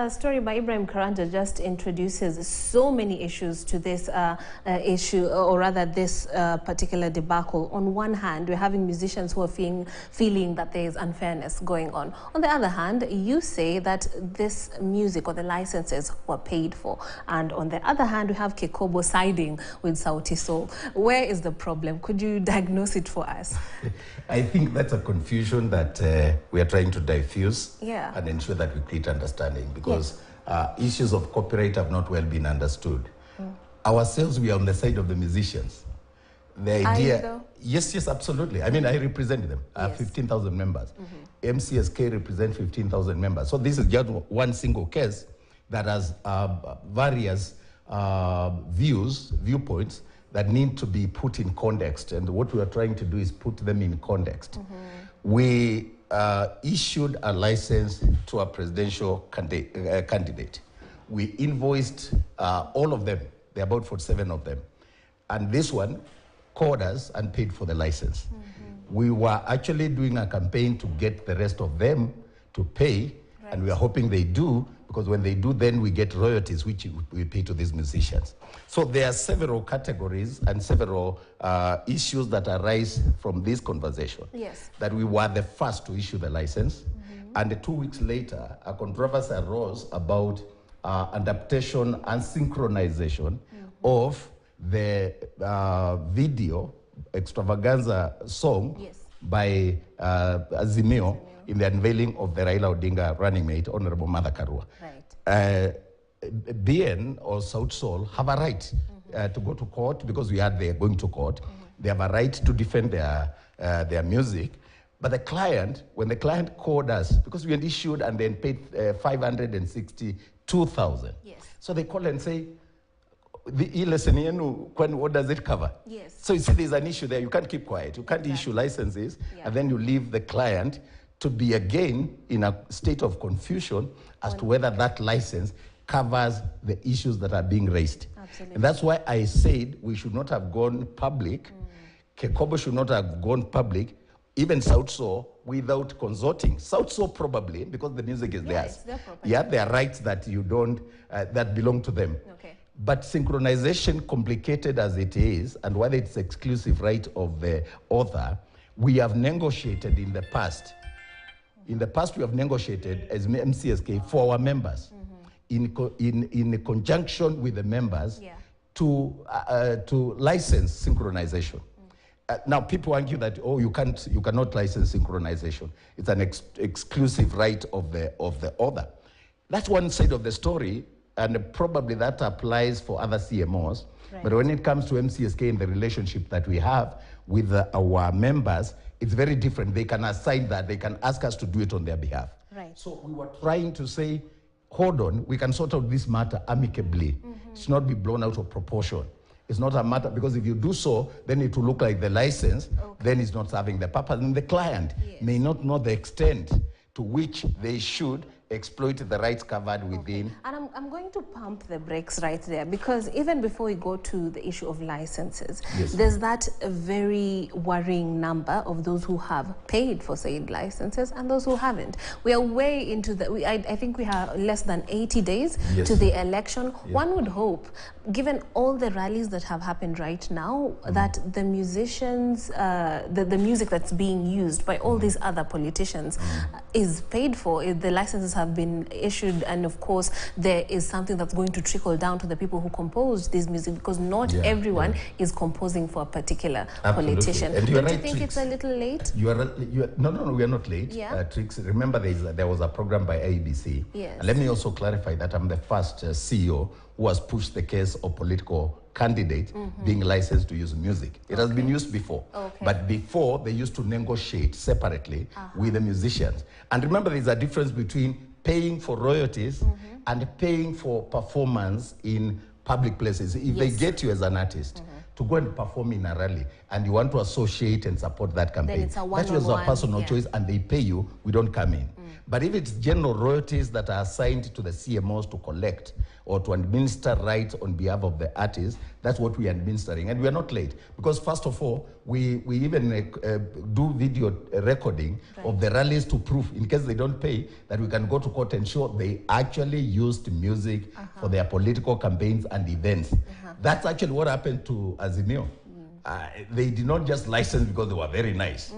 Story by Ibrahim Karanja just introduces so many issues to this issue, or rather this particular debacle. On one hand, we're having musicians who are feeling that there is unfairness going on. On the other hand, you say that this music or the licenses were paid for. And on the other hand, we have Kekobo siding with Sauti Sol. Where is the problem? Could you diagnose it for us? I think that's a confusion that we are trying to diffuse and ensure that we create understanding. Because issues of copyright have not well been understood. Ourselves, we are on the side of the musicians. The idea, yes, absolutely. I mean, I represent them. 15,000 members. MCSK represents 15,000 members. So this is just one single case that has various viewpoints that need to be put in context. And what we are trying to do is put them in context. We issued a license to a presidential candidate. We invoiced all of them. There are about 47 of them. And this one called us and paid for the license. We were actually doing a campaign to get the rest of them to pay, and we are hoping they do, because when they do, then we get royalties, which we pay to these musicians. So there are several categories and several issues that arise from this conversation. That we were the first to issue the license, and 2 weeks later, a controversy arose about adaptation and synchronization of the video extravaganza song by Azimio in the unveiling of the Raila Odinga running mate, Honorable Martha Karua. BN or Sauti Sol have a right to go to court, because we are there going to court. They have a right to defend their music. But the client, when the client called us, because we had issued and then paid 562,000. So they call and say, what does it cover? So you see there's an issue there. You can't keep quiet. You can't issue licenses and then you leave the client to be again in a state of confusion as to whether that license covers the issues that are being raised. And that's why I said we should not have gone public. Kekobo should not have gone public, even Sauti Sol, without consulting. Sauti Sol probably, because the music is theirs. There are rights that you don't, that belong to them. But synchronization, complicated as it is, and whether it's exclusive right of the author, we have negotiated in the past. In the past, we have negotiated as MCSK for our members, in conjunction with the members, to license synchronization. Now, people argue that you cannot license synchronization. It's an exclusive right of the author. That's one side of the story, and probably that applies for other CMOs. But when it comes to MCSK and the relationship that we have with our members, it's very different. They can assign that. They can ask us to do it on their behalf. So we were trying to say, hold on, we can sort out this matter amicably. It should not be blown out of proportion. It's not a matter, because if you do so, then it will look like the license, then it's not serving the purpose. And the client may not know the extent to which they should exploit the rights covered within. And I'm going to pump the brakes right there, because even before we go to the issue of licenses, there's that very worrying number of those who have paid for said licenses and those who haven't. We are way into the, I think we have less than 80 days to the election. One would hope, given all the rallies that have happened right now, that the musicians, the music that's being used by all these other politicians is paid for. The licenses have been issued, and of course there is something that's going to trickle down to the people who compose this music, because not everyone is composing for a particular politician. And Don't you think it's a little late? No, we are not late. Tricks. Remember, there was a program by ABC. And let me also clarify that I'm the first CEO who has pushed the case of political candidates being licensed to use music. It has been used before. But before, they used to negotiate separately with the musicians. And remember, there's a difference between paying for royalties and paying for performance in public places. If they get you as an artist to go and perform in a rally and you want to associate and support that campaign, that was a personal choice, and they pay you, we don't come in. But if it's general royalties that are assigned to the CMOs to collect or to administer rights on behalf of the artists, that's what we are administering. And we are not late. Because first of all, we even do video recording of the rallies to prove, in case they don't pay, that we can go to court and show they actually used music for their political campaigns and events. That's actually what happened to Azimio. They did not just license because they were very nice.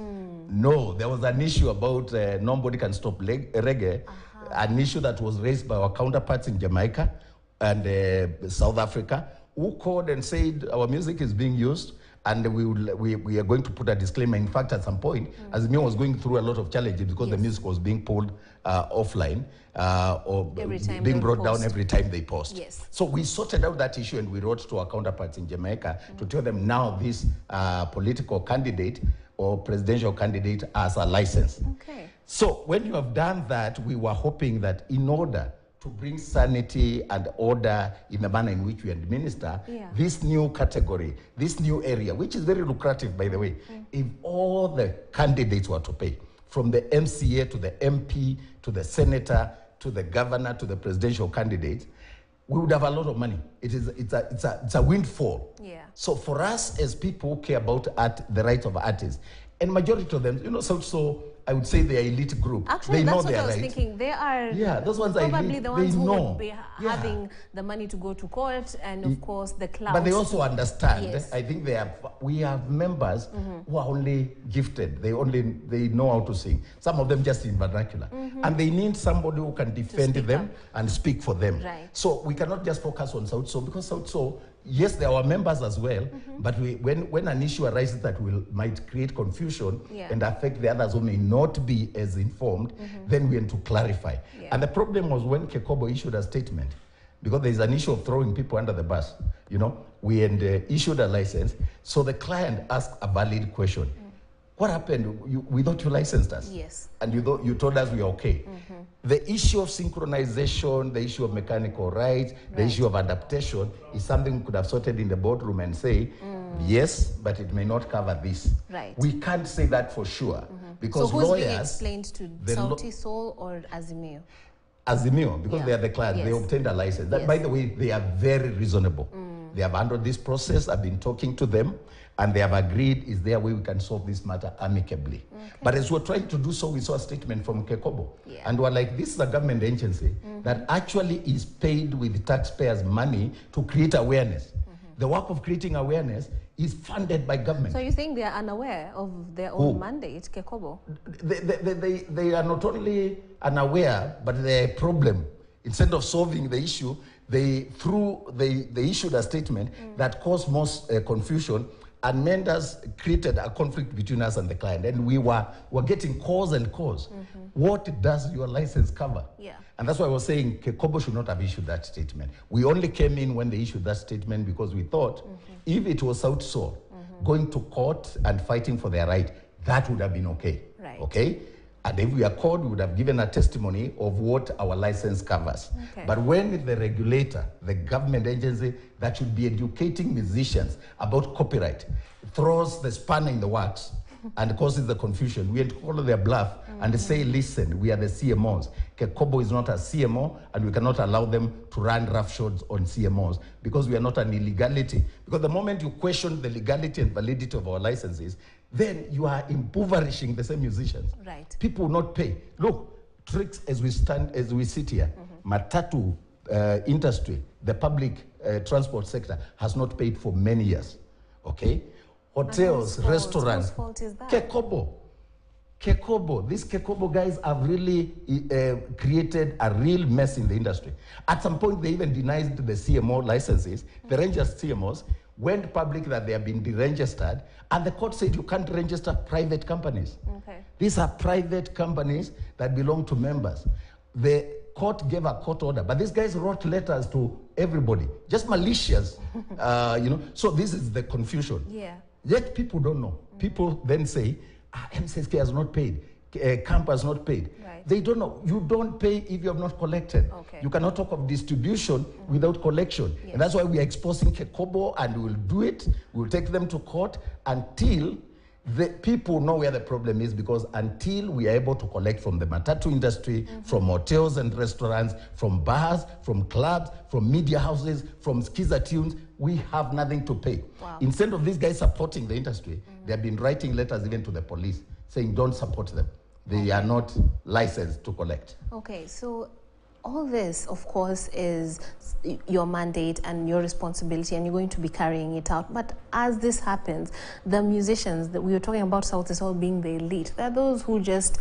No, there was an issue about nobody can stop reggae, an issue that was raised by our counterparts in Jamaica and South Africa, who called and said our music is being used and we are going to put a disclaimer. In fact, at some point, Azimio was going through a lot of challenges because the music was being pulled offline or being brought down every time they post. So we sorted out that issue and we wrote to our counterparts in Jamaica to tell them now this political candidate or presidential candidate has a license. So when you have done that, we were hoping that in order to bring sanity and order in the manner in which we administer this new category, this new area, which is very lucrative, by the way, if all the candidates were to pay, from the MCA to the MP to the senator to the governor to the presidential candidate, we would have a lot of money. It's a windfall. So for us as people who care about art, the rights of artists, and majority of them, you know, so I would say they are elite group. Actually, they that's know what I was right. thinking. They are those ones probably are the ones who know. would be having the money to go to court and, of course, the clout. But they also understand. I think we have members who are only gifted. They know how to sing. Some of them just in vernacular. And they need somebody who can defend them and speak for them. So we cannot just focus on Sauti Sol, because Sauti Sol, yes, there are members as well, but when an issue arises that might create confusion and affect the others who may not be as informed, then we need to clarify. And the problem was when Kekobo issued a statement, because there is an issue of throwing people under the bus, you know, we had issued a license, so the client asked a valid question. What happened? We thought you licensed us. And you told us we are okay. The issue of synchronization, the issue of mechanical rights, the issue of adaptation is something we could have sorted in the boardroom and say, yes, but it may not cover this. We can't say that for sure. Because so who's lawyers, being explained to Sauti Sol or Azimio? Azimio, because they are the client. They obtained a license. That, by the way, they are very reasonable. They have handled this process. I've been talking to them. And they have agreed, is there a way we can solve this matter amicably? But as we're trying to do so, we saw a statement from Kekobo. And we're like, this is a government agency that actually is paid with taxpayers' money to create awareness. The work of creating awareness is funded by government. So you think they are unaware of their own mandate, Kekobo? They are not only unaware, but they're a problem. Instead of solving the issue, they issued a statement that caused most confusion, and Mendes created a conflict between us and the client. And we were getting calls and calls. What does your license cover? And that's why I was saying Kekobo should not have issued that statement. We only came in when they issued that statement because we thought if it was Sauti Sol going to court and fighting for their right, that would have been okay. Okay? And if we are called, we would have given a testimony of what our license covers. But when the regulator, the government agency that should be educating musicians about copyright, throws the spanner in the works and causes the confusion, we have to call their bluff and say, listen, we are the CMOs. Kekobo is not a CMO, and we cannot allow them to run roughshod on CMOs because we are not an illegality. Because the moment you question the legality and validity of our licenses, then you are impoverishing the same musicians. People will not pay. Look, tricks as we sit here, Matatu industry, the public transport sector has not paid for many years. Okay? Hotels, restaurants. Whose fault is that? Kekobo. These Kekobo guys have really created a real mess in the industry. At some point, they even denied the CMO licenses. The Rangers CMOs went public that they have been deregistered, and the court said you can't register private companies. These are private companies that belong to members. The court gave a court order, but these guys wrote letters to everybody, just malicious, you know. So this is the confusion. Yet people don't know. People then say, MCSK has not paid, Camp has not paid. They don't know. You don't pay if you have not collected. You cannot talk of distribution without collection. And that's why we are exposing Kekobo, and we will do it. We will take them to court until The people know where the problem is, because until we are able to collect from the matatu industry, from hotels and restaurants, from bars, from clubs, from media houses, from skiza tunes, we have nothing to pay. Wow. Instead of these guys supporting the industry, they have been writing letters even to the police saying don't support them. They are not licensed to collect. Okay, so all this, of course, is your mandate and your responsibility, and you're going to be carrying it out. But as this happens, the musicians that we were talking about, Sauti Sol being the elite, they're those who just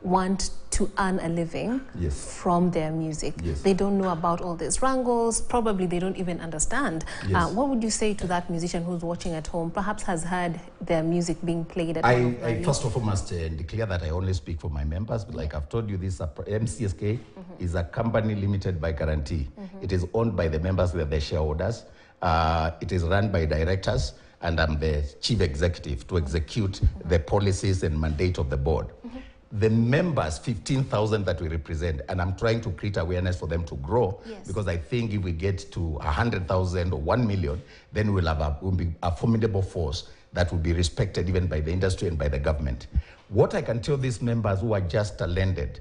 want to earn a living from their music. They don't know about all these wrangles. Probably they don't even understand. What would you say to that musician who's watching at home, perhaps has heard their music being played at home? I first of all must declare that I only speak for my members. But like I've told you, this MCSK is a company limited by guarantee. It is owned by the members, they're the shareholders. It is run by directors, and I'm the chief executive to execute the policies and mandate of the board. The members, 15,000 that we represent, and I'm trying to create awareness for them to grow, because I think if we get to 100,000 or 1 million, then we'll be a formidable force that will be respected even by the industry and by the government. What I can tell these members who are just talented,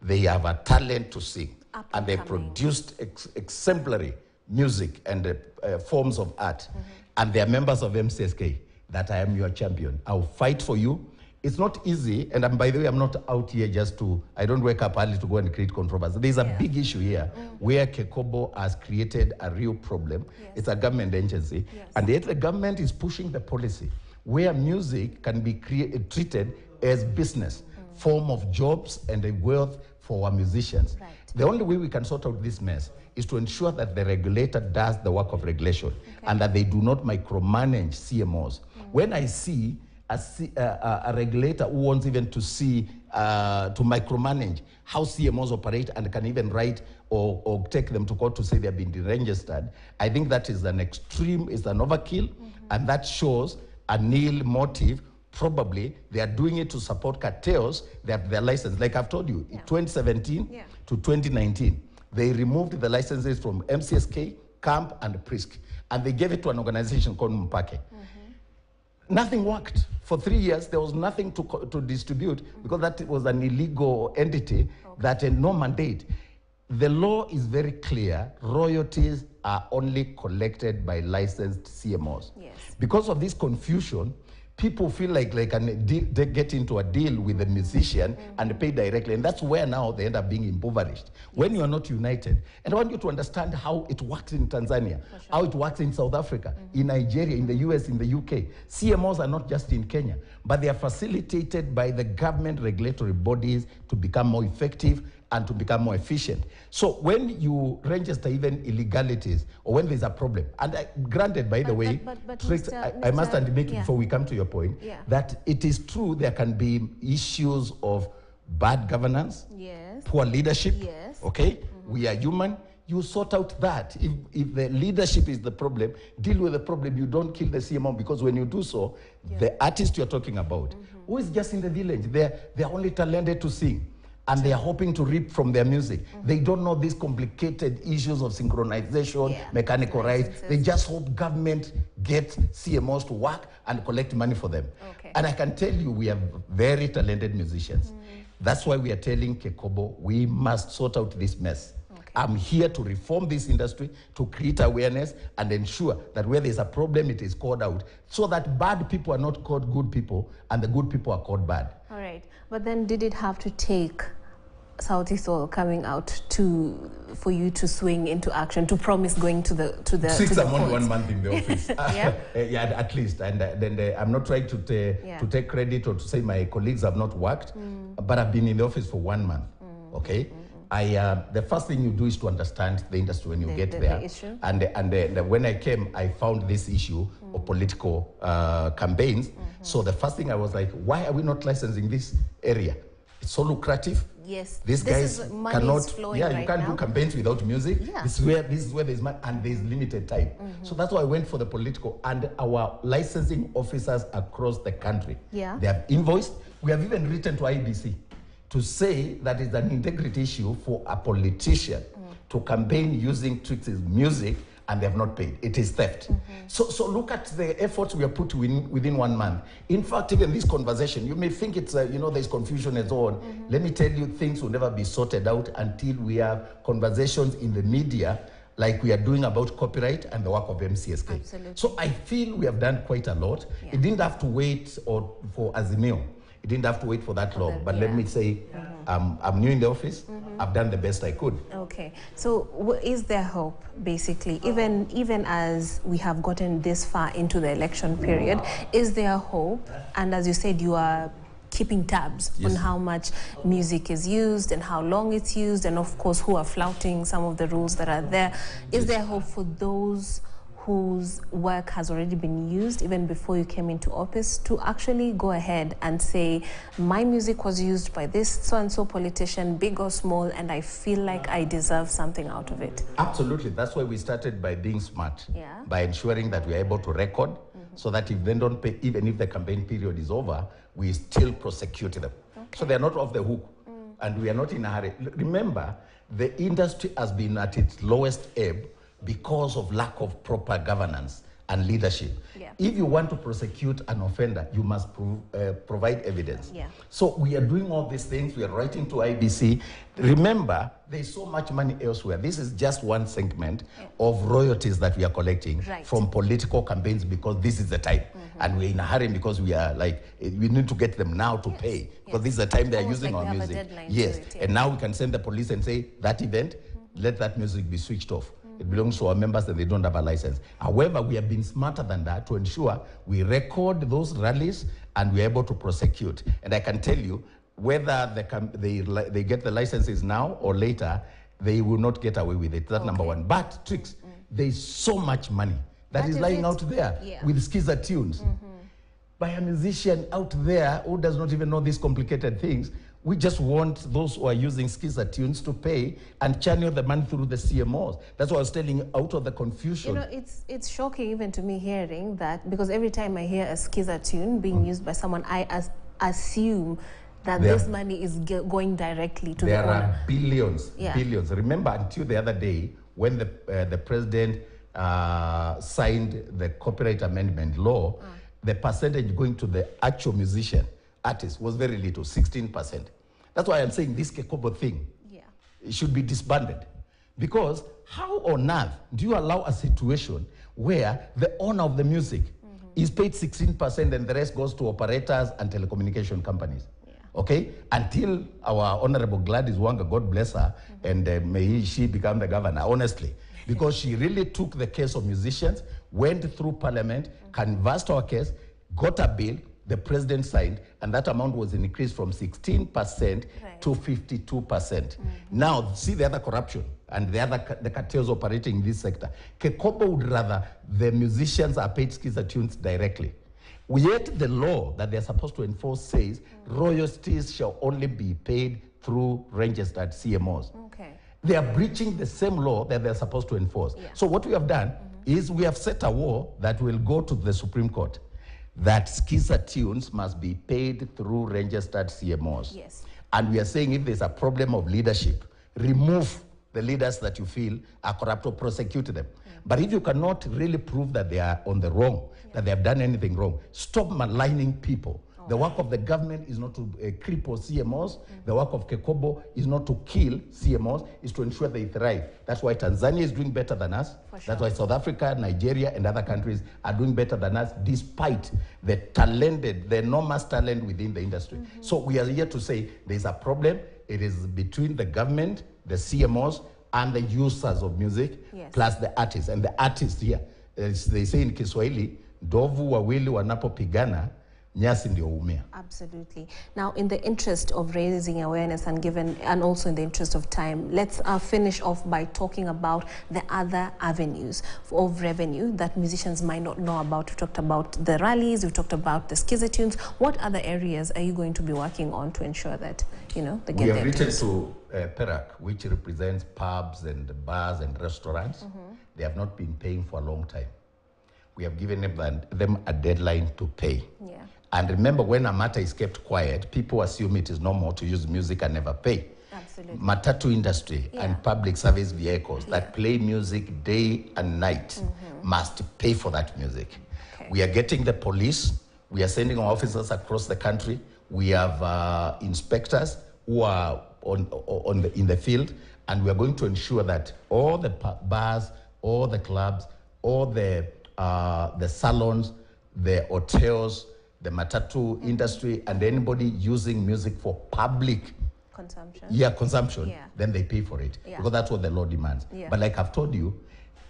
they have a talent to sing, and they produced exemplary music and forms of art, and they are members of MCSK, that I am your champion. I'll fight for you. It's not easy, and by the way, I'm not out here just to, I don't wake up early to go and create controversy. There's a big issue here where Kekobo has created a real problem. It's a government agency, and yet the government is pushing the policy where music can be treated as business, form of jobs and a wealth for our musicians. The only way we can sort out this mess is to ensure that the regulator does the work of regulation and that they do not micromanage CMOs. When I see a regulator who wants even to see, to micromanage how CMOs operate and can even write or take them to court to say they've been deregistered, I think that is an extreme, is an overkill, and that shows a nil motive. Probably they are doing it to support cartels. They have their license. Like I've told you, in 2017 to 2019, they removed the licenses from MCSK, Camp, and Prisk, and they gave it to an organization called Mpake. Nothing worked. For 3 years, there was nothing to distribute, because that was an illegal entity that had no mandate. The law is very clear. Royalties are only collected by licensed CMOs. Because of this confusion, people feel like they can get into a deal with the musician and pay directly. And that's where now they end up being impoverished. When you are not united. And I want you to understand how it works in Tanzania, how it works in South Africa, in Nigeria, in the US, in the UK. CMOs are not just in Kenya, but they are facilitated by the government regulatory bodies to become more effective and to become more efficient. So when you register even illegalities, or when there's a problem, and granted, by the way, I must admit before we come to your point, that it is true there can be issues of bad governance, poor leadership, okay? We are human. You sort out that. If the leadership is the problem, deal with the problem. You don't kill the CMO, because when you do so, the artist you're talking about, who is just in the village, they're only talented to sing, and they are hoping to reap from their music. They don't know these complicated issues of synchronization, mechanical rights. They just hope government gets CMOs to work and collect money for them. And I can tell you, we have very talented musicians. That's why we are telling Kekobo, we must sort out this mess. I'm here to reform this industry, to create awareness and ensure that where there's a problem, it is called out, so that bad people are not called good people and the good people are called bad. All right. But then did it have to take Sauti Sol coming out for you to swing into action, to promise going to the 1 month in the office? At least. And then I'm not trying to take credit or to say my colleagues have not worked, but I've been in the office for 1 month. Okay. The first thing you do is to understand the industry when you get there. And when I came, I found this issue of political campaigns. So the first thing I was like, why are we not licensing this area? It's so lucrative. These guys cannot. You can't do campaigns without music. This is where there's money, and there's limited time. So that's why I went for the political, and our licensing officers across the country. They have invoiced. We have even written to IBC to say that it's an integrity issue for a politician to campaign using Trixie's music and they have not paid. It is theft. So look at the efforts we have put within 1 month. In fact, even this conversation, you may think it's, there's confusion and so on. Let me tell you, things will never be sorted out until we have conversations in the media like we are doing about copyright and the work of MCSK. Absolutely. So I feel we have done quite a lot. Yeah. It didn't have to wait for Azimio. It didn't have to wait for that long. But let me say, I'm new in the office. I've done the best I could. Okay. So is there hope, basically, even as we have gotten this far into the election period, is there hope? And as you said, you are keeping tabs on how much music is used and how long it's used, and of course who are flouting some of the rules that are there. Is there hope for those whose work has already been used even before you came into office to actually go ahead and say, my music was used by this so-and-so politician, big or small, and I feel like I deserve something out of it? Absolutely. That's why we started by being smart, by ensuring that we are able to record so that if they don't pay, even if the campaign period is over, we still prosecute them. So they're not off the hook, and we are not in a hurry. Remember, the industry has been at its lowest ebb because of lack of proper governance and leadership. If you want to prosecute an offender, you must provide evidence. So we are doing all these things. We are writing to IBC. Remember, there's so much money elsewhere. This is just one segment of royalties that we are collecting from political campaigns, because this is the time. And we're in a hurry because we are like, we need to get them now to pay, because this is the time they're using our music. And now we can send the police and say, that event, let that music be switched off. It belongs to our members and they don't have a license. However, we have been smarter than that to ensure we record those rallies and we're able to prosecute. And I can tell you, whether they get the licenses now or later, they will not get away with it. That's number one. But, Trix, there's so much money that is lying out there with skizzer tunes by a musician out there who does not even know these complicated things. We just want those who are using skizzer tunes to pay and channel the money through the CMOs. That's what I was telling you, out of the confusion. You know, it's shocking even to me hearing that, because every time I hear a skizzer tune being used by someone, I assume that this money is going directly to the owner. There are billions, billions. Remember, until the other day, when the president signed the copyright amendment law, the percentage going to the actual musician, artist, was very little, 16%. That's why I'm saying this Kekobo thing it should be disbanded. Because how on earth do you allow a situation where the owner of the music is paid 16% and the rest goes to operators and telecommunication companies? Okay? Until our Honorable Gladys Wanga, God bless her, and may she become the governor, honestly. Because she really took the case of musicians, went through parliament, canvassed our case, got a bill, the president signed, and that amount was increased from 16% to 52%. Now, see the other corruption and the cartels operating in this sector. Kekobo would rather the musicians are paid skizzer tunes directly. Yet the law that they're supposed to enforce says royalties shall only be paid through registered CMOs. They are breaching the same law that they're supposed to enforce. So what we have done is we have set a war that will go to the Supreme Court, that skizzer tunes must be paid through registered CMOs. And we are saying if there's a problem of leadership, remove the leaders that you feel are corrupt or prosecute them. But if you cannot really prove that they are on the wrong, that they have done anything wrong, stop maligning people. The work of the government is not to cripple CMOs. The work of Kekobo is not to kill CMOs, is to ensure they thrive. That's why Tanzania is doing better than us. That's why South Africa, Nigeria, and other countries are doing better than us, despite the enormous talent within the industry. So we are here to say there's a problem. It is between the government, the CMOs, and the users of music, plus the artists. And the artists here, as they say in Kiswahili, ndovu wawili wanapopigana, nyasi ndio umea. Absolutely. Now, in the interest of raising awareness and also in the interest of time, let's finish off by talking about the other avenues of revenue that musicians might not know about. We've talked about the rallies, we've talked about the skizzer tunes. What other areas are you going to be working on to ensure that, they get their We have written to PERAC, which represents pubs and bars and restaurants. They have not been paying for a long time. We have given them a deadline to pay. And remember, when a matter is kept quiet, people assume it is normal to use music and never pay. matatu industry and public service vehicles that play music day and night must pay for that music. We are getting the police. We are sending our officers across the country. We have inspectors who are in the field, and we are going to ensure that all the bars, all the clubs, all the salons, the hotels, the matatu industry, and anybody using music for public consumption, then they pay for it, because that's what the law demands. But like I've told you,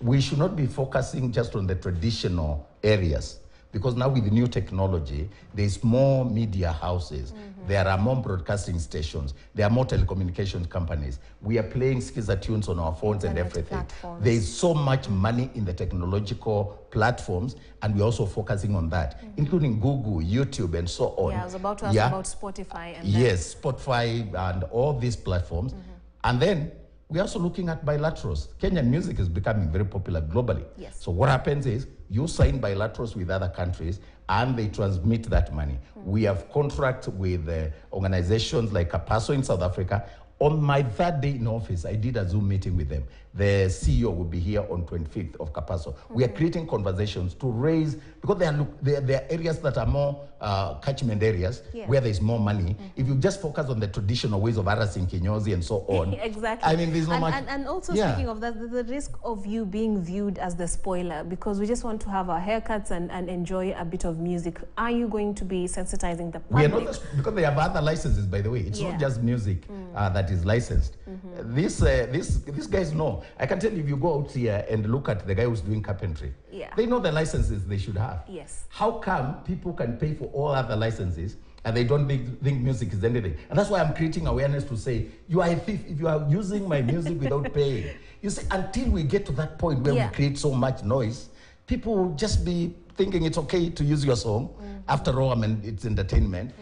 we should not be focusing just on the traditional areas, because now with the new technology, there's more media houses, there are more broadcasting stations, there are more telecommunications companies. We are playing skiza tunes on our phones and everything. There's so much money in the technological platforms, and we're also focusing on that, including Google, YouTube, and so on. I was about to ask about Spotify. And Spotify and all these platforms. And then we're also looking at bilaterals. Kenyan music is becoming very popular globally. So what happens is you sign bilaterals with other countries and they transmit that money. We have contracts with organizations like Kapaso in South Africa. On my third day in office, I did a Zoom meeting with them. The CEO will be here on 25th of Kapaso. We are creating conversations to raise, because there are areas that are more catchment areas where there's more money. If you just focus on the traditional ways of harassing kinyozi and so on. Exactly. I mean, there's no much. And also speaking of that, there's the risk of you being viewed as the spoiler, because we just want to have our haircuts and enjoy a bit of music. Are you going to be sensitizing the public? We are not, because they have other licenses, by the way. It's not just music that is licensed. These guys know. I can tell you, if you go out here and look at the guy who's doing carpentry, they know the licenses they should have. How come people can pay for all other licenses and they don't think music is anything? And that's why I'm creating awareness to say, you are a thief if you are using my music without paying. You see, until we get to that point where we create so much noise, people will just be thinking it's okay to use your song. After all, I mean, it's entertainment.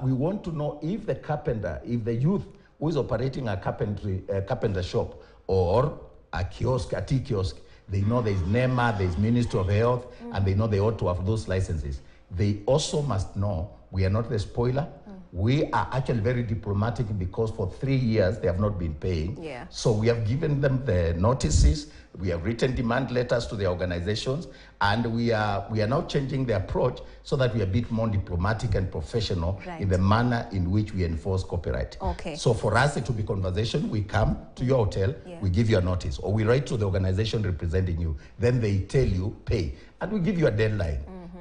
We want to know if the carpenter, if the youth who is operating a carpenter shop or a kiosk, a tea kiosk, they know there's NEMA, there's Ministry of Health, and they know they ought to have those licenses. They also must know we are not the spoiler. We are actually very diplomatic, because for 3 years they have not been paying. So we have given them the notices. We have written demand letters to the organizations, and we are now changing the approach so that we are a bit more diplomatic and professional in the manner in which we enforce copyright. So for us, it will be conversation. We come to your hotel, we give you a notice, or we write to the organization representing you. Then they tell you, pay, and we give you a deadline.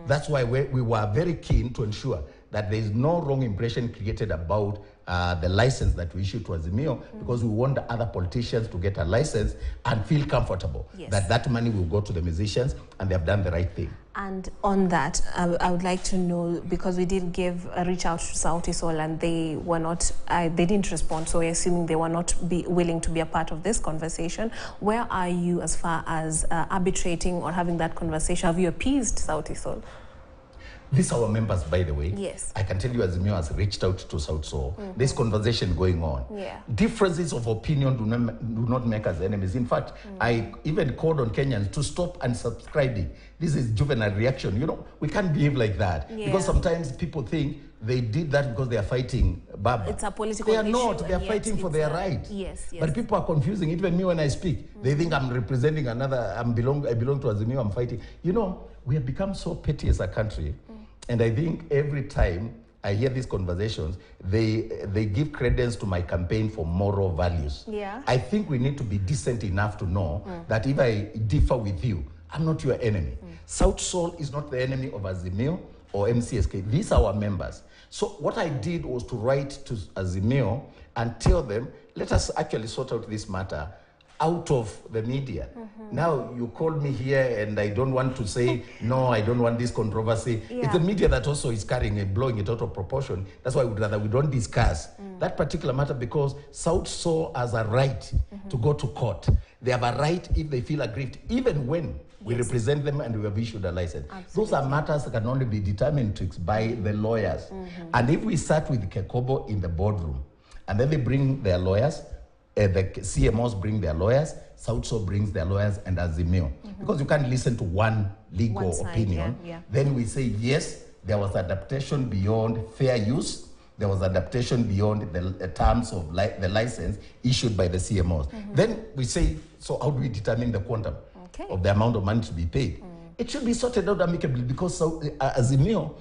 That's why we were very keen to ensure that there is no wrong impression created about the license that we issue to Azimio, because we want other politicians to get a license and feel comfortable that that money will go to the musicians and they have done the right thing. And on that, I would like to know, because we did reach out to Sauti Sol and they were not, they didn't respond, so we're assuming they were not willing to be a part of this conversation. Where are you as far as arbitrating or having that conversation? Have you appeased Sauti Sol? These are our members, by the way. I can tell you, Azimio has reached out to Sauti Sol. There's conversation going on. Differences of opinion do not make us enemies. In fact, I even called on Kenyans to stop unsubscribing. This is juvenile reaction. You know, we can't behave like that. Because sometimes people think they did that because they are fighting Baba. It's a political issue. They are not. They are fighting for their right. But people are confusing. Even me, when I speak, they think I'm representing another. I belong to Azimio. I'm fighting. You know, we have become so petty as a country. And I think every time I hear these conversations, they give credence to my campaign for moral values. I think we need to be decent enough to know that if I differ with you, I'm not your enemy. Sauti Sol is not the enemy of Azimio or MCSK. These are our members. So what I did was to write to Azimio and tell them, let us actually sort out this matter out of the media. Now you called me here and I don't want to say, no, I don't want this controversy. It's the media that also is carrying and blowing it out of proportion. That's why we'd rather we don't discuss that particular matter, because Sauti Sol has a right to go to court. They have a right if they feel aggrieved, even when we represent them and we have issued a license. Those are matters that can only be determined by the lawyers. And if we start with Kekobo in the boardroom, and then they bring their lawyers, the CMOs bring their lawyers, Sauti Sol brings their lawyers, and Azimio. Because you can't listen to one legal opinion. Then we say, yes, there was adaptation beyond fair use. there was adaptation beyond the terms of the license issued by the CMOs. Then we say, so how do we determine the quantum of the amount of money to be paid? It should be sorted out amicably, because Azimio,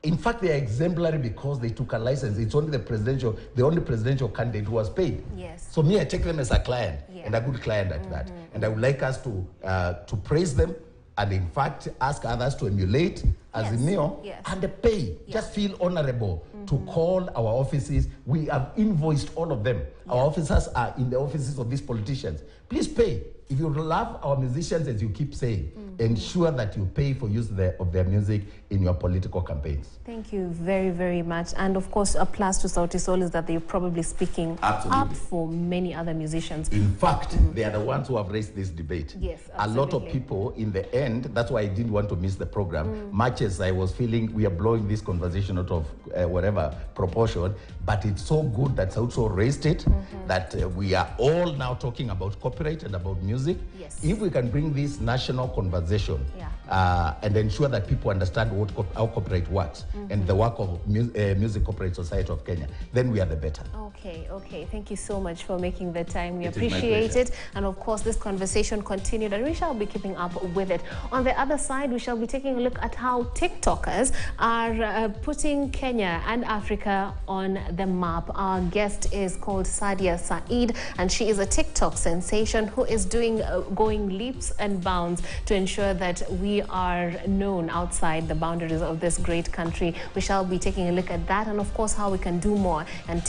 in fact, they are exemplary because they took a license. It's only the only presidential candidate who was paid. Yes. So me, I take them as a client, and a good client at that. And I would like us to praise them, and in fact ask others to emulate Azimio and pay. Just feel honorable to call our offices. We have invoiced all of them. Our officers are in the offices of these politicians. Please pay. If you love our musicians, as you keep saying, ensure that you pay for use of their music in your political campaigns. Thank you very, very much. And of course, a plus to Sauti Sol is that they're probably speaking up for many other musicians. In fact, they are the ones who have raised this debate. Yes, absolutely. A lot of people, in the end, that's why I didn't want to miss the program. Much as I was feeling we are blowing this conversation out of whatever proportion, but it's so good that Sauti Sol raised it, that we are all now talking about copyright and about music. Yes. If we can bring this national conversation and ensure that people understand how copyright works and the work of Music Copyright Society of Kenya, then we are the better. Okay. Thank you so much for making the time. We appreciate it. And of course, this conversation continued, and we shall be keeping up with it. On the other side, we shall be taking a look at how TikTokers are putting Kenya and Africa on the map. Our guest is called Sadia Said, and she is a TikTok sensation who is going leaps and bounds to ensure that we are known outside the boundaries of this great country. We shall be taking a look at that, and of course how we can do more and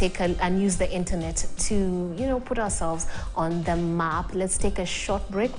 use the internet to, put ourselves on the map. Let's take a short break.